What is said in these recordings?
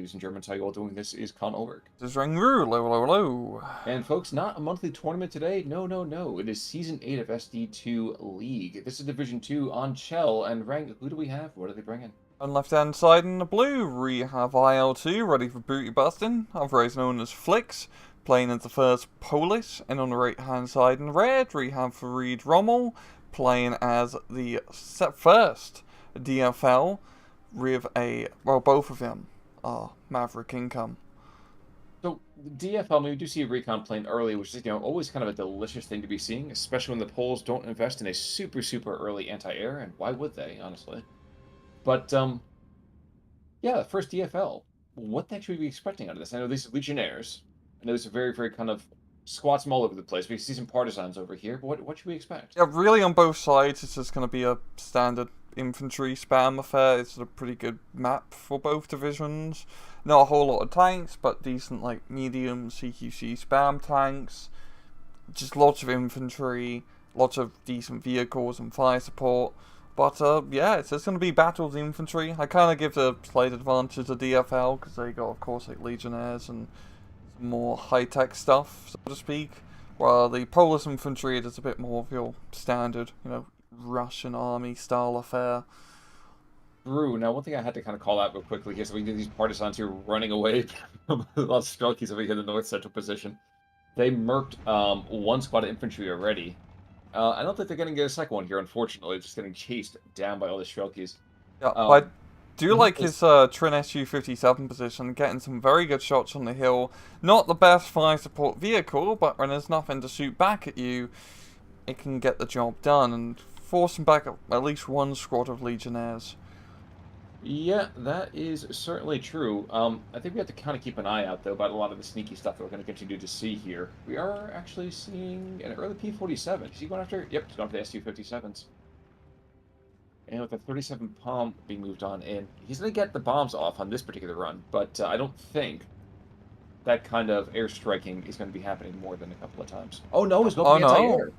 ladies and Germans. How you all doing? This is Con Ulrich. This is Ringu, low, low, low. And folks, not a monthly tournament today. No, no, no. It is Season 8 of SD2 League. This is Division 2 on Chell. And Rang, who do we have? What are they bringing? On left hand side in the blue, we have IL2 ready for booty busting, otherwise known as Flix, playing as the first Polish. And on the right hand side in red, we have Farid Rommel, playing as the first DFL with both of them are Maverick income. So, DFL, I mean, we do see a recon playing early, which is, always kind of a delicious thing to be seeing, especially when the Poles don't invest in a super, super early anti-air, and why would they, honestly? But, yeah, first DFL. What the heck should we be expecting out of this? I know these are Legionnaires. I know these are very, very kind of squats them all over the place. We see some partisans over here, but what should we expect? Yeah, really on both sides, it's just going to be a standard infantry spam affair. It's a pretty good map for both divisions. Not a whole lot of tanks, but decent like medium CQC spam tanks. Just lots of infantry, lots of decent vehicles and fire support. But yeah, it's just going to be battles infantry. I kind of give the slight advantage to DFL because they got, of course, like Legionnaires and more high-tech stuff, so to speak. While the Polish infantry is a bit more of your standard, Russian army style affair. True. Now, one thing I had to kind of call out real quickly is we do these partisans here running away from a lot of Strelkies over here in the north central position. They murked one squad of infantry already. I don't think they're going to get a second one here, unfortunately. Just getting chased down by all the Strelkies. Yeah, but I do like his Trin Su-57 position, getting some very good shots on the hill. Not the best fire support vehicle, but when there's nothing to shoot back at you, it can get the job done and forcing back at least one squad of Legionnaires. Yeah, that is certainly true. I think we have to kind of keep an eye out, though, about a lot of the sneaky stuff that we're going to continue to see here. We are actually seeing an early P-47. Is he going after? Yep, he's going for the Su-57s. And with the 37 Palm being moved on in, he's going to get the bombs off on this particular run, but I don't think that kind of airstriking is going to be happening more than a couple of times. Oh, no, he's going for the anti-air.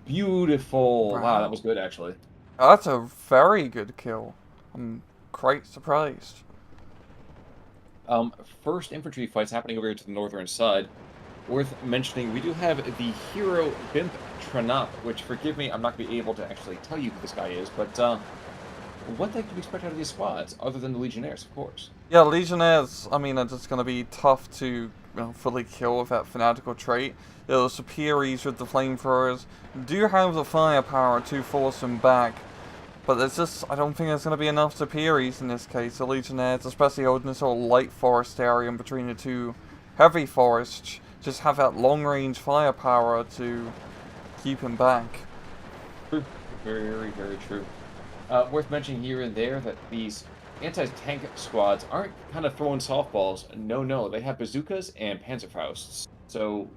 Beautiful. Wow, that was good, actually. That's a very good kill. I'm quite surprised. First infantry fights happening over here to the northern side. Worth mentioning, we do have the hero Bimp Tranop, which, forgive me, I'm not going to be able to actually tell you who this guy is, but what the heck do we expect out of these squads, other than the Legionnaires, of course? Yeah, Legionnaires, I mean, are just going to be tough to fully kill with that fanatical trait. The Superiors with the flamethrowers do have the firepower to force them back, but there's just, I don't think there's going to be enough Superiors in this case. The Legionnaires, especially holding this whole light forest area in between the two heavy forests, just have that long-range firepower to keep him back. True. Very, very true. Worth mentioning here and there that these anti-tank squads aren't kind of throwing softballs. No, they have bazookas and Panzerfausts. So,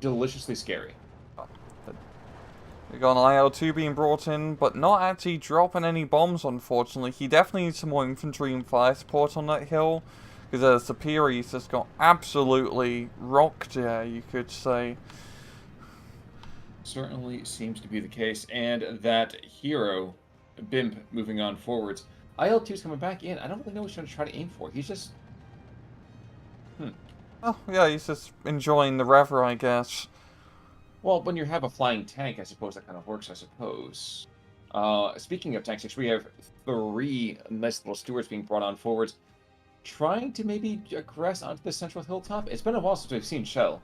deliciously scary. We got an IL-2 being brought in, but not actually dropping any bombs, unfortunately. He definitely needs some more infantry and fire support on that hill, because the Superiors just got absolutely rocked there, you could say. Certainly seems to be the case, and that hero, Bimp, moving on forwards. IL-2 is coming back in. I don't really know what he's going to try to aim for. He's just... Oh, yeah, he's just enjoying the rever, I guess. Well, when you have a flying tank, I suppose that kind of works, I suppose. Speaking of tanks, we have 3 nice little stewards being brought on forwards, trying to maybe aggress onto the central hilltop. It's been a while since we've seen Shell.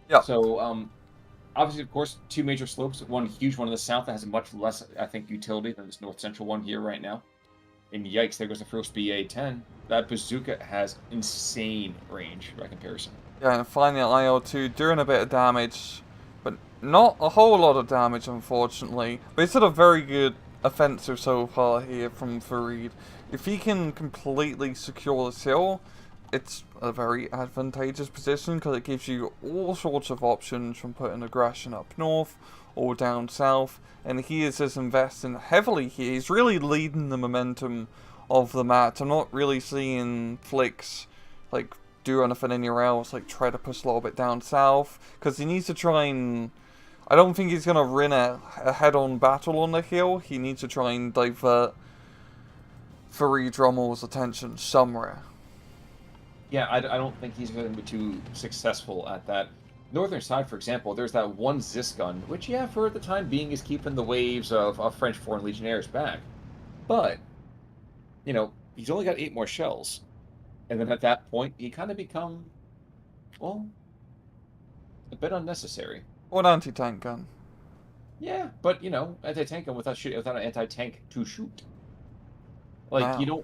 Yeah. So, obviously, of course, 2 major slopes. One huge one in the south that has a much less, I think, utility than this north-central one here right now. And yikes, there goes the first BA-10. That bazooka has insane range by comparison. Yeah, and finally IL-2 doing a bit of damage, but not a whole lot of damage, unfortunately. But it's had a very good offensive so far here from Farid. If he can completely secure this hill, it's a very advantageous position because it gives you all sorts of options from putting aggression up north or down south, and he is just investing heavily here. He's really leading the momentum of the match. I'm not really seeing Flix like do anything anywhere else, like try to push a little bit down south, because he needs to try and... I don't think he's going to win a head-on battle on the hill. He needs to try and divert Farid Rommel's attention somewhere. Yeah, I don't think he's going to be too successful at that. Northern side, for example, there's that one Zis gun, which, yeah, for the time being is keeping the waves of French Foreign Legionnaires back. But, he's only got 8 more shells. And then at that point, he kind of become, well, a bit unnecessary. Or an anti-tank gun. Yeah, but, anti-tank gun without an anti-tank to shoot. Like, Wow.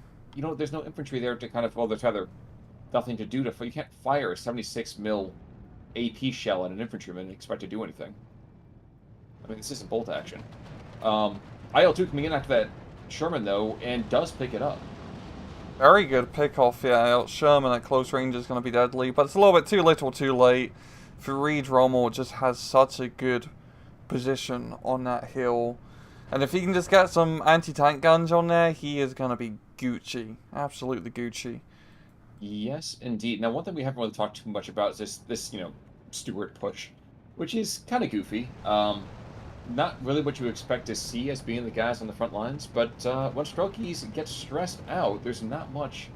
there's no infantry there to kind of, well, there's rather nothing to do you can't fire a 76 mil AP shell at an infantryman and expect to do anything. I mean, this isn't bolt action. IL-2 coming in after that Sherman, though, and does pick it up. Very good pick-off, yeah. Sherman at close range is going to be deadly, but it's a little bit too little too late. Farid Rommel just has such a good position on that hill. And if he can just get some anti-tank guns on there, he is going to be Gucci. Absolutely Gucci. Yes, indeed. Now, one thing we haven't really talked too much about is this Stuart push, which is kind of goofy. Not really what you expect to see as being the guys on the front lines, but when Strelkies get stressed out, there's not much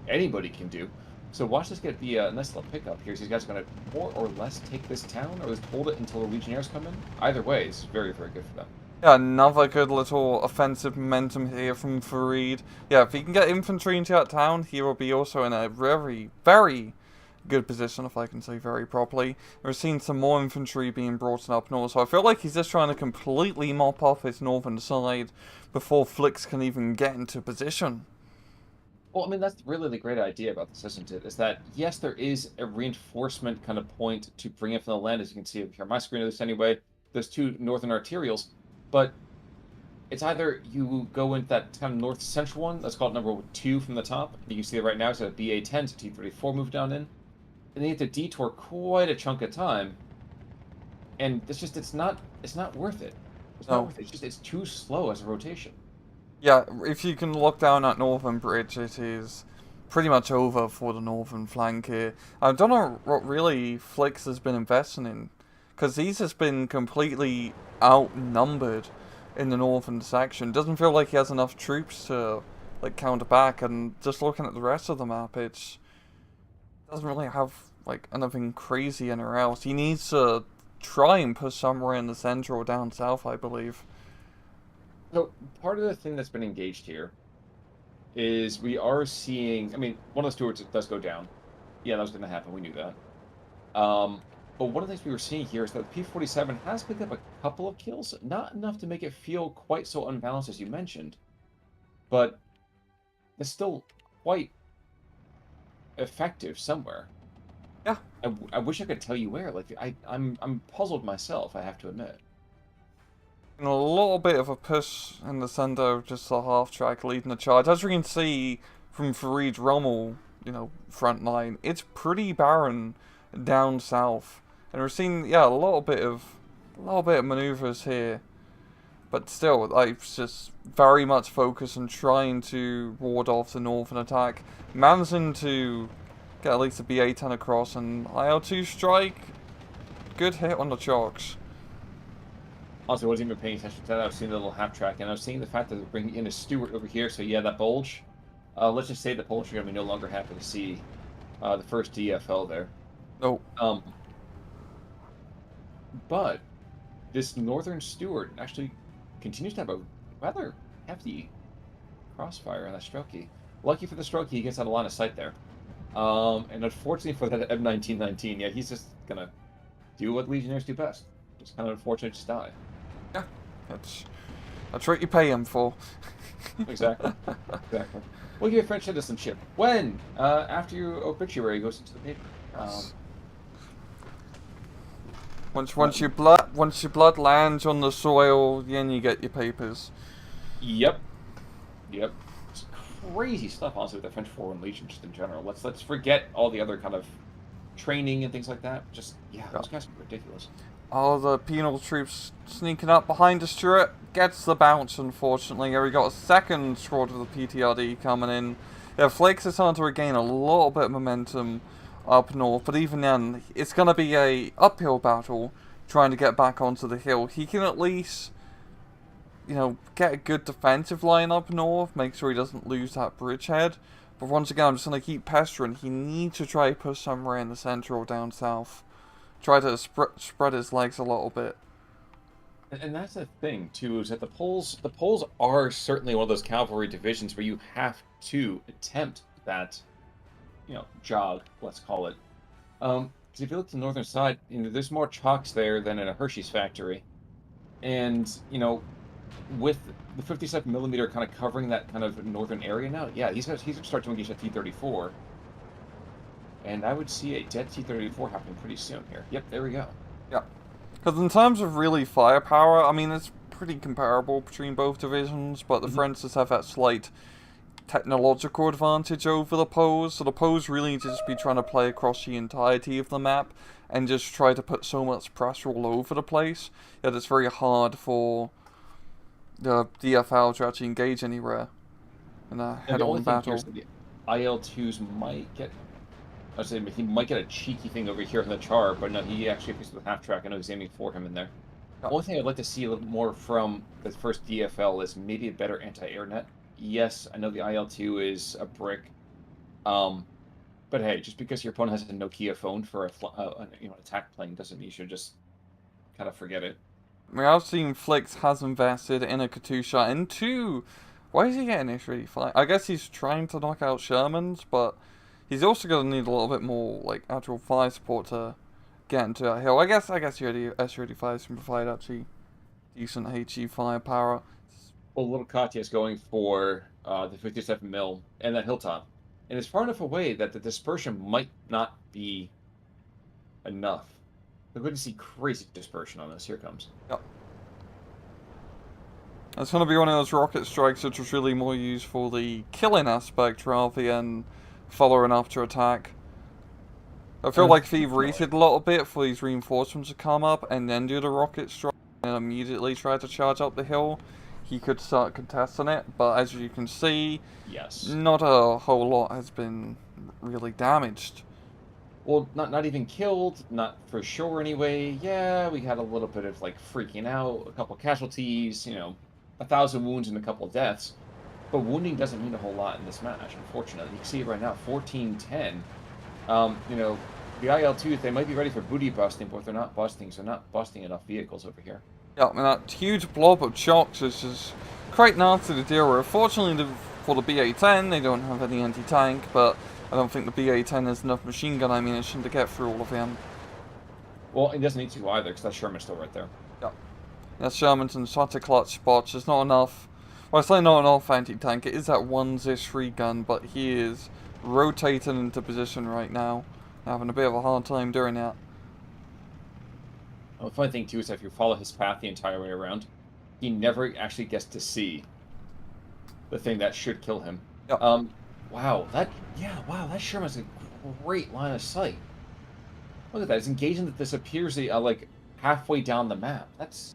anybody can do. So watch this get the nice little pickup here. So these guys are going to more or less take this town, or just hold it until the Legionnaires come in. Either way, it's very, very good for them. Yeah, another good little offensive momentum here from Farid. Yeah, if he can get infantry into that town, he will be also in a very, very good position, if I can say very properly. We're seeing some more infantry being brought in up north, so I feel like he's just trying to completely mop off his northern side before Flix can even get into position. Well, I mean, that's really the great idea about this, isn't it? Is that, yes, there is a reinforcement kind of point to bring in from the land, as you can see here on my screen, at least anyway. There's 2 northern arterials, but it's either you go into that kind of north-central one, that's called number 2 from the top. You can see it right now, it's a BA-10, so T-34 moved down in. And they have to detour quite a chunk of time. And it's not worth it. It's not worth it. It's too slow as a rotation. Yeah, if you can lock down that northern bridge, it is pretty much over for the northern flank here. I don't know what really Flix has been investing in, because he's just been completely outnumbered in the northern section. Doesn't feel like he has enough troops to counter back, and just looking at the rest of the map, it doesn't really have anything crazy anywhere else. He needs to try and push somewhere in the center or down south, I believe. So part of the thing that's been engaged here is we are seeing. I mean, one of the Stuarts does go down. Yeah, that was going to happen. We knew that. But one of the things we were seeing here is that the P-47 has picked up a couple of kills, not enough to make it feel quite so unbalanced as you mentioned, but it's still quite effective somewhere. Yeah. I wish I could tell you where. I'm puzzled myself, I have to admit. And a little bit of a push in the center of just the half track leading the charge. As you can see from Farid Rommel, front line, it's pretty barren down south. And we're seeing, yeah, a little bit of maneuvers here. But still, just very much focused on trying to ward off the northern attack. Managing to get at least a BA-10 across, and IL-2 strike. Good hit on the chalks. Also, I wasn't even paying attention to that. I was seeing the little half track, and I was seeing the fact that they're bringing in a Stuart over here. So yeah, that bulge. Let's just say the Polish are going to be no longer happy to see the first DFL there. Oh. But this northern Stuart actually continues to have a rather hefty crossfire on that Strelky. Lucky for the Strelky, he gets out of line of sight there. And unfortunately for that M1919, yeah, he's just going to do what Legionnaires do best. Just kind of unfortunate to die. Yeah, that's what you pay him for. Exactly. Exactly. We'll give you French citizenship. When? After your obituary goes into the paper. Once your blood lands on the soil, then you get your papers. Yep. It's crazy stuff, honestly, with the French Foreign Legion just in general. Let's forget all the other kind of training and things like that. Just those guys are ridiculous. Oh, the penal troops sneaking up behind the Stuart. Gets the bounce, unfortunately. Here we got a second squad of the PTRD coming in. Yeah, Flix is starting to regain a little bit of momentum up north, but even then, it's going to be a uphill battle trying to get back onto the hill. He can at least, get a good defensive line up north, make sure he doesn't lose that bridgehead. But once again, I'm just going to keep pestering. He needs to try to push somewhere in the center or down south. Try to spread his legs a little bit. And that's the thing too, is that the Poles are certainly one of those cavalry divisions where you have to attempt that, jog, let's call it. 'Cause if you look to the northern side, there's more chalks there than in a Hershey's factory. And, with the 57 millimeter kind of covering that kind of northern area now, yeah, he's gonna start to engage that T-34. And I would see a dead T-34 happening pretty soon here. Yep, there we go. Yeah. Because in terms of really firepower, I mean, it's pretty comparable between both divisions, but the French just have that slight technological advantage over the Poles. So the Poles really need to just be trying to play across the entirety of the map and just try to put so much pressure all over the place that it's very hard for the DFL to actually engage anywhere in a head-on battle. The IL-2s might get... I was saying he might get a cheeky thing over here in the char, but no, he actually picks up the half track. I know he's aiming for him in there. The only thing I'd like to see a little more from the first DFL is maybe a better anti-air net. Yes, I know the IL-2 is a brick, but hey, just because your opponent has a Nokia phone for an attack plane doesn't mean you should just kind of forget it. I mean, I've seen Flix has invested in a Katusha and two. Why is he getting H-35? I guess he's trying to knock out Shermans, but he's also going to need a little bit more, like, actual fire support to get into that hill. I guess your S-35s can provide actually decent HE firepower. Well, little Katya is going for the 57 mil and that hilltop. And it's far enough away that the dispersion might not be enough. We're going to see crazy dispersion on this. Here it comes. Yep. It's going to be one of those rocket strikes which was really more used for the killing aspect rather than following up to attack. I feel like if he waited a little bit for these reinforcements to come up and then do the rocket strike and immediately try to charge up the hill, he could start contesting it. But as you can see, yes, not a whole lot has been really damaged. Well, not even killed, not for sure anyway. Yeah, we had a little bit of, like, freaking out, a couple casualties, 1,000 wounds and a couple deaths. But wounding doesn't mean a whole lot in this match, unfortunately. You can see it right now, 14-10. The IL-2s, they might be ready for booty busting, but they're not busting, so they're not busting enough vehicles over here. Yeah, and that huge blob of chocks is just quite nasty to deal with. Fortunately for the BA-10, they don't have any anti-tank, but I don't think the BA-10 has enough machine gun ammunition to get through all of them. Well, it doesn't need to either, because that Sherman's still right there. Yeah. That Sherman's in such a clutch spot, there's not enough. Well, I say not enough anti-tank, it is that one ZIS-3 gun, but he is rotating into position right now, having a bit of a hard time doing that. Well, the funny thing, too, is that if you follow his path the entire way around, he never actually gets to see the thing that should kill him. Yep. Wow, that Sherman's a great line of sight. Look at that, it's engaging that this appears like halfway down the map. That's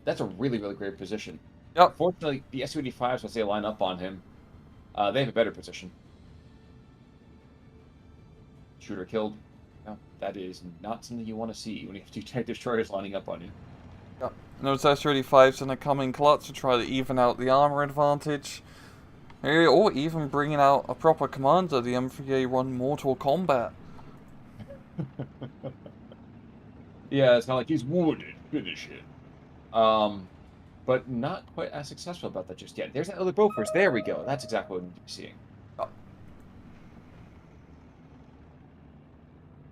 a really, really great position. Yep. Fortunately, the Su-85s, once they line up on him, they have a better position. Shooter killed. No, that is not something you want to see when you have two tank destroyers lining up on you. Yep. Those S-35s in a coming clutch to try to even out the armor advantage. Or even bringing out a proper commander, the M3A1 Mortal Kombat. Yeah, it's not like he's wounded. Finish it. But not quite as successful about that just yet. There's that other Bofors. There we go. That's exactly what we need to be seeing.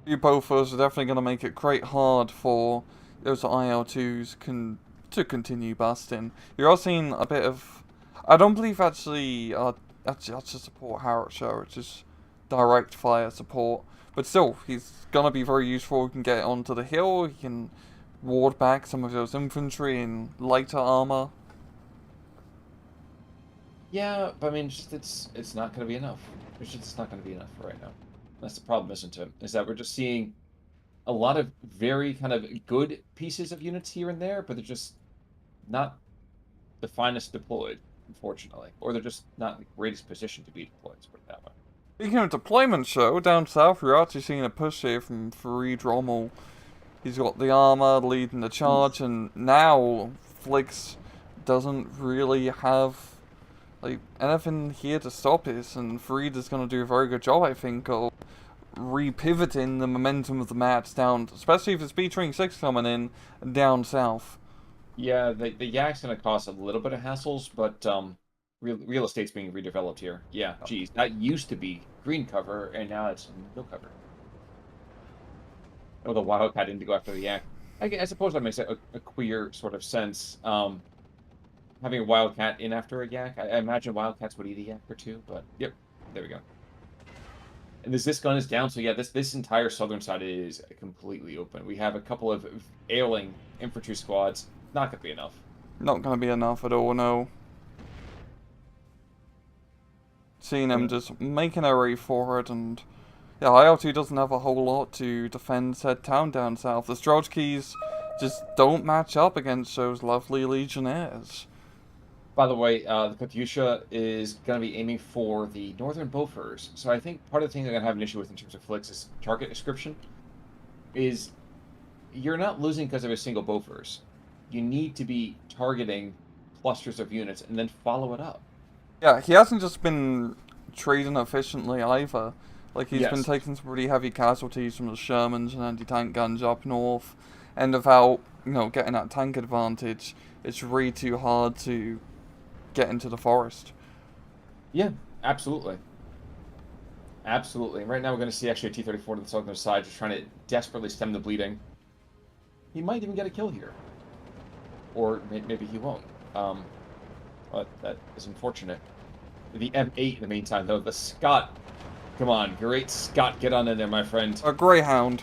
You Bofors are definitely going to make it quite hard for those IL-2s to continue busting. You're also seeing a bit of... I don't believe actually that's a support Howitzer, it's just direct fire support. But still, he's going to be very useful. He can get onto the hill, he can ward back some of those infantry in lighter armor. Yeah, but I mean, it's not going to be enough. It's not going to be enough for right now. That's the problem, isn't it? Is that we're just seeing a lot of very kind of good pieces of units here and there, but they're just not the finest deployed, unfortunately. Or they're just not in the greatest position to be deployed, let's put it that way. Speaking of deployment, show down south, we're actually seeing a push here from Farid Rommel. He's got the armor leading the charge, and now Flix doesn't really have like, anything here to stop it, and Farid is going to do a very good job, I think, of repivoting the momentum of the match down, especially if it's B26 coming in down south. Yeah, the yak's gonna cause a little bit of hassles, but real estate's being redeveloped here. Yeah, geez, that used to be green cover, and now it's no cover. Oh, the Wildcat didn't go after the yak. I suppose that makes a queer sort of sense. Having a Wildcat in after a yak. I imagine Wildcats would eat a yak or two, but yep, there we go. And this gun is down, so yeah, this entire southern side is completely open. We have a couple of ailing infantry squads. Not gonna be enough. Not going to be enough at all, no. Seeing them just making their way forward, and yeah, IL2 doesn't have a whole lot to defend said town down south. The Strelchkis just don't match up against those lovely legionnaires. By the way, the Katyusha is going to be aiming for the northern Bofors. So I think part of the thing they're going to have an issue with in terms of Flix is target description. Is you're not losing because of a single Bofors. You need to be targeting clusters of units and then follow it up. Yeah, he hasn't just been trading efficiently either. Like, he's been Yes. taking some pretty heavy casualties from the Shermans and anti-tank guns up north. And without, getting that tank advantage, it's really too hard to get into the forest. Yeah, absolutely. Absolutely. And right now we're going to see actually a T-34 to the southern side just trying to desperately stem the bleeding. He might even get a kill here. Or maybe he won't. But that is unfortunate. The M8 in the meantime, though. The Scott. Come on, great Scott. Get on in there, my friend. A Greyhound.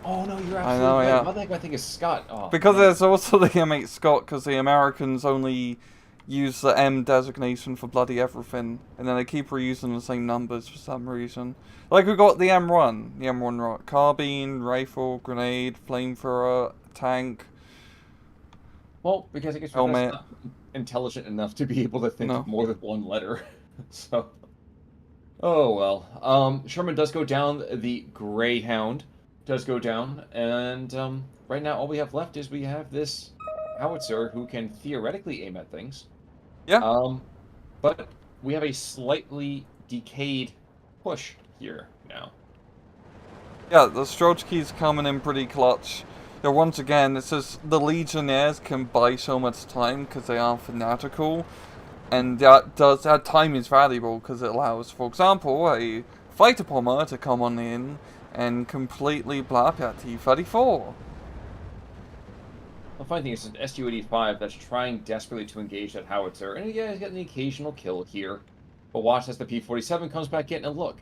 Oh, no, you're absolutely I know, right. yeah. How the heck I think is Scott? Oh, Because man. there's also the M8 Scott, because the Americans only use the M designation for bloody everything, and then they keep reusing the same numbers for some reason. Like, we got the M1. The M1 carbine, rifle, grenade, flamethrower, tank. Well, because I guess we're not intelligent enough to be able to think of more than one letter. So, oh well. Sherman does go down. The Greyhound does go down, and right now all we have left is we have this howitzer who can theoretically aim at things. Yeah. But we have a slightly decayed push here now. Yeah, the Strelchki's coming in pretty clutch. Yeah, once again, it's just the Legionnaires can buy so much time because they are fanatical, and that time is valuable because it allows, for example, a fighter bomber to come on in and completely blap at T-34. The funny thing is, it's an SU-85 that's trying desperately to engage that howitzer, and yeah, he's getting the occasional kill here. But watch as the P-47 comes back in, and look,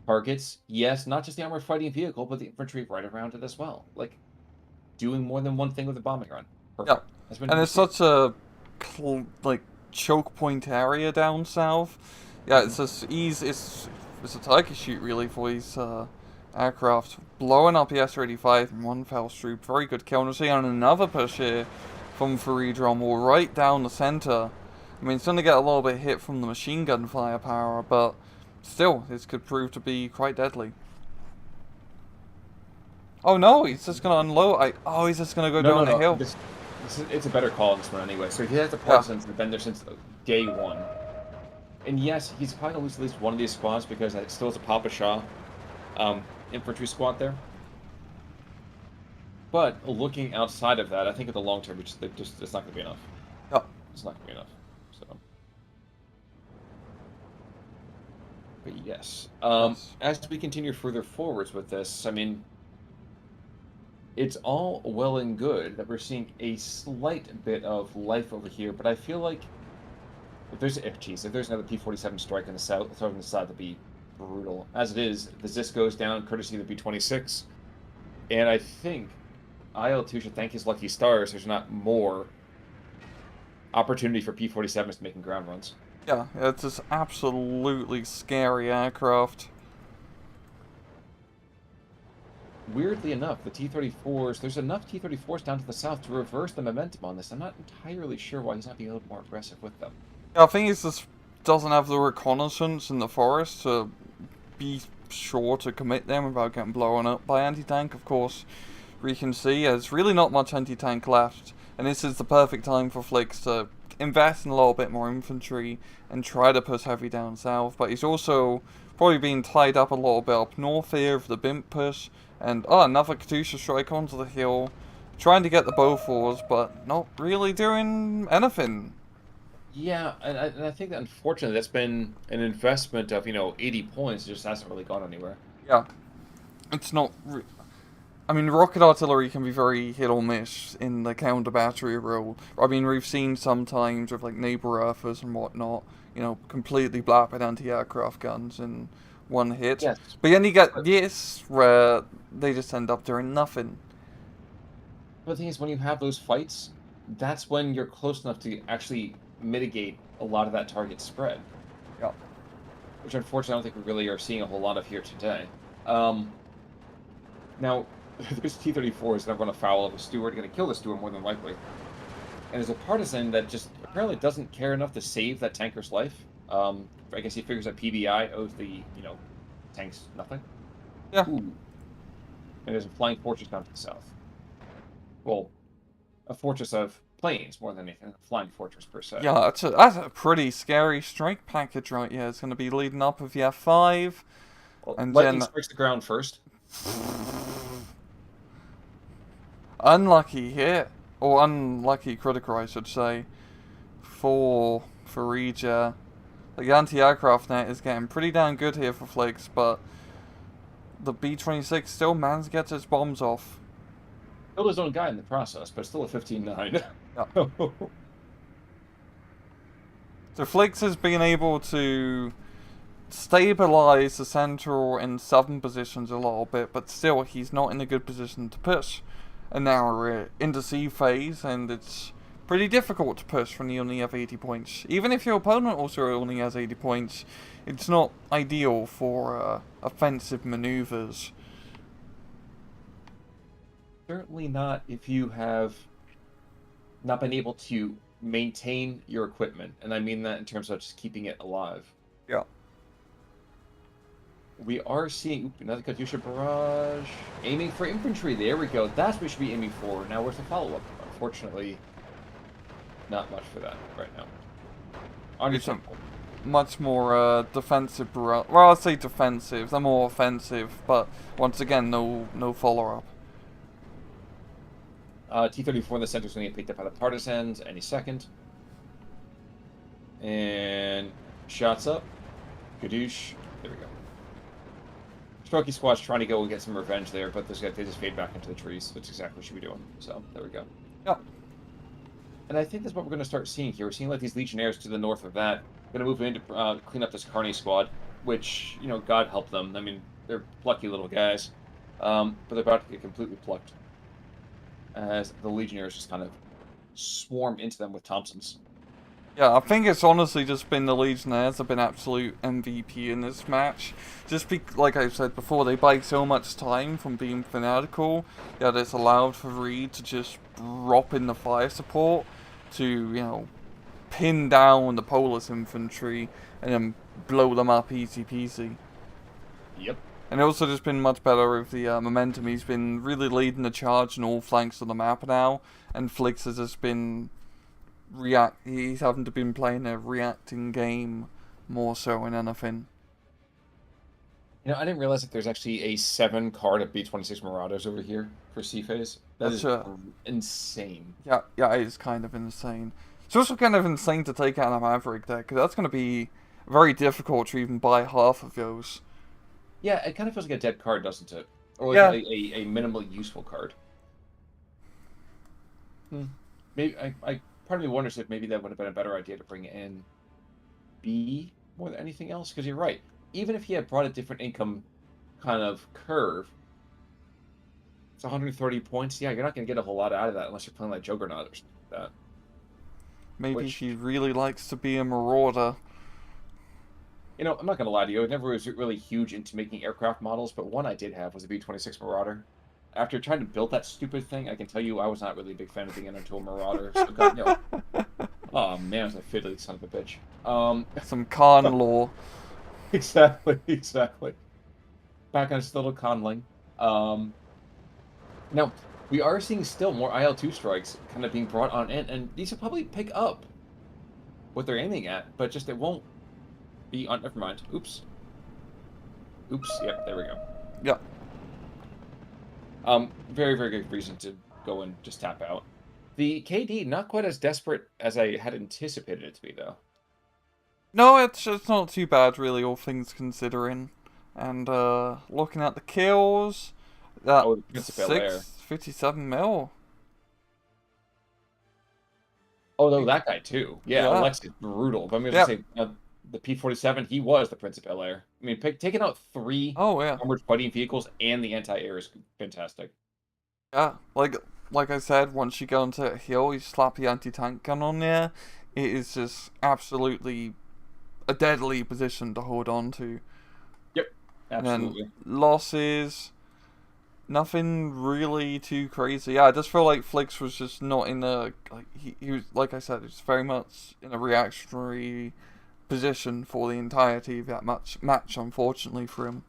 targets, yes, not just the armored fighting vehicle, but the infantry right around it as well. Like, doing more than one thing with a bombing run. Perfect. Yeah, and it's such a choke point area down south. Yeah, it's just it's a target shoot really for these aircraft, blowing up the SR-85 in one fell swoop. Very good kill. And we're seeing another push here from Farid Rommel right down the center. I mean, it's going to get a little bit hit from the machine gun firepower, but still, this could prove to be quite deadly. Oh no, he's just going to unload. He's just going to go down the hill. It's a better call on this one anyway. So he has the Partisans that have been there since day one. And yes, he's probably going to lose at least one of these squads because it still has a Papa Shah infantry squad there. But looking outside of that, I think in the long term, it's not going to be enough. Yeah. It's not going to be enough. So. But yes. As we continue further forwards with this, I mean, it's all well and good that we're seeing a slight bit of life over here, but I feel like if there's another P-47 strike on the southern side, that'd be brutal. As it is, the ZIS goes down courtesy of the B-26, and I think IL-2 should thank his lucky stars there's not more opportunity for P-47s making ground runs. Yeah, it's this absolutely scary aircraft. Weirdly enough, the T-34s, there's enough T-34s down to the south to reverse the momentum on this. I'm not entirely sure why he's not being a little more aggressive with them. Yeah, I think he just doesn't have the reconnaissance in the forest to be sure to commit them without getting blown up by anti-tank, of course. We can see there's really not much anti-tank left, and this is the perfect time for Flix to invest in a little bit more infantry and try to push heavy down south, but he's also probably being tied up a little bit up north here for the BIMP push, and another Katusha strike onto the hill, trying to get the Bofors, but not really doing anything. Yeah, and I think that unfortunately that's been an investment of 80 points. It just hasn't really gone anywhere. Yeah, it's not. I mean, rocket artillery can be very hit or miss in the counter battery role. I mean, we've seen sometimes with like neighbor Earthers and whatnot, completely blapping anti-aircraft guns in one hit. Yes. But then you get this where they just end up doing nothing. But the thing is, when you have those fights, that's when you're close enough to actually mitigate a lot of that target spread. Yeah. Which unfortunately I don't think we really are seeing a whole lot of here today. Now, this T-34 is going to run afoul of a steward, going to kill the steward more than likely. And there's a partisan that just apparently doesn't care enough to save that tanker's life. I guess he figures that PBI owes the, tanks nothing. Yeah. Ooh. And there's a flying fortress down to the south. Well, a fortress of planes more than anything, a flying fortress per se. Yeah, that's a pretty scary strike package right here. It's going to be leading up with the F5. Well, and lightning then strikes the ground first. Unlucky hit, or unlucky critical, I should say, for Farid. The anti-aircraft net is getting pretty damn good here for Flix, but the B-26 still manages to get its bombs off. Killed his own guy in the process, but still a 15-9. Yeah. So Flix has been able to stabilize the central and southern positions a little bit, but still he's not in a good position to push. And now we're into sea phase, and it's pretty difficult to push when you only have 80 points. Even if your opponent also only has 80 points, it's not ideal for offensive maneuvers. Certainly not if you have not been able to maintain your equipment, and I mean that in terms of just keeping it alive. Yeah. We are seeing another Katyusha barrage. Aiming for infantry. There we go. That's what we should be aiming for. Now, where's the follow-up? Unfortunately, not much for that right now. On your temple. Much more defensive barrage. Well, I'd say defensive. They're more offensive, but once again, no follow-up. T-34 in the center is going to get picked up by the partisans any second. And shots up. Kadoosh. There we go. Strokey Squad's trying to go and get some revenge there, but they just fade back into the trees. That's exactly what we should be doing. So, there we go. Yep. And I think that's what we're going to start seeing here. We're seeing like these Legionnaires to the north of that. Going to move in to clean up this Carney Squad, which, God help them. I mean, they're plucky little guys. But they're about to get completely plucked. As the Legionnaires just kind of swarm into them with Thompsons. Yeah, I think it's honestly just been the Legionnaires have been absolute MVP in this match. Just like I said before, they buy so much time from being fanatical that it's allowed for Reed to just drop in the fire support to, pin down the Polish infantry and then blow them up easy peasy. Yep. And also just been much better with the momentum. He's been really leading the charge on all flanks of the map now, and Flix has just been he's having to been playing a reacting game more so than anything. I didn't realize that there's actually a 7-card of B-26 Marauders over here for sea phase. That's insane. Yeah, it is kind of insane. It's also kind of insane to take out a Maverick deck, because that's going to be very difficult to even buy half of those. Yeah, it kind of feels like a dead card, doesn't it? Or like a minimally useful card. Maybe I part of me wonders if maybe that would have been a better idea to bring in B more than anything else. Because you're right. Even if he had brought a different income kind of curve, it's 130 points. Yeah, you're not going to get a whole lot out of that unless you're playing like Juggernaut or something like that. Maybe he really likes to be a marauder. I'm not going to lie to you. I never was really huge into making aircraft models, but one I did have was a B-26 Marauder. After trying to build that stupid thing, I can tell you I was not really a big fan of being into a Marauder. So oh, man, I was a fiddly son of a bitch. Some con law. Exactly. Back on his little conling. Now, we are seeing still more IL-2 strikes kind of being brought on in, and these will probably pick up what they're aiming at, but just it won't be on. Never mind. Oops. Oops. Yep. There we go. Yeah. Very, very good reason to go and just tap out. The KD not quite as desperate as I had anticipated it to be, though. No, it's not too bad, really, all things considering. And, looking at the kills, that Oh, the Prince of Bel-Air. 57 mil. Oh, no, that guy too. Yeah, Yeah. Alex is brutal. But I'm gonna Yep. say the P-47, he was the Prince of Bel-Air. I mean, taking out 3 Oh, yeah. armored fighting vehicles and the anti-air is fantastic. Yeah, like I said, once you go into a hill, you slap the anti-tank gun on there. It is just absolutely a deadly position to hold on to. Yep, absolutely. And then losses, nothing really too crazy. Yeah, I just feel like Flix was just not in a like he was like I said, he's very much in a reactionary position for the entirety of that match, unfortunately for him.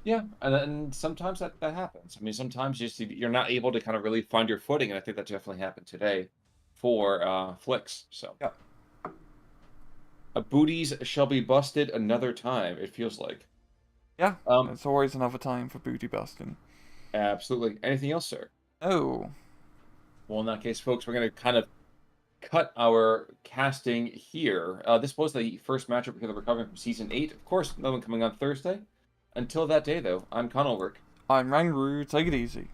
Yeah, and then sometimes that happens. I mean, sometimes you're not able to kind of really find your footing, and I think that definitely happened today for Flix. So, Yeah. booties shall be busted another time. It feels like. Yeah, Um, it's always another time for booty busting. Absolutely. Anything else, sir? Oh, Well, in that case, folks, we're going to kind of cut our casting here. This was the first matchup because we're recovering from season 8. Of course, another one coming on Thursday. Until that day, though, I'm Conal Work. I'm Rangru, take it easy.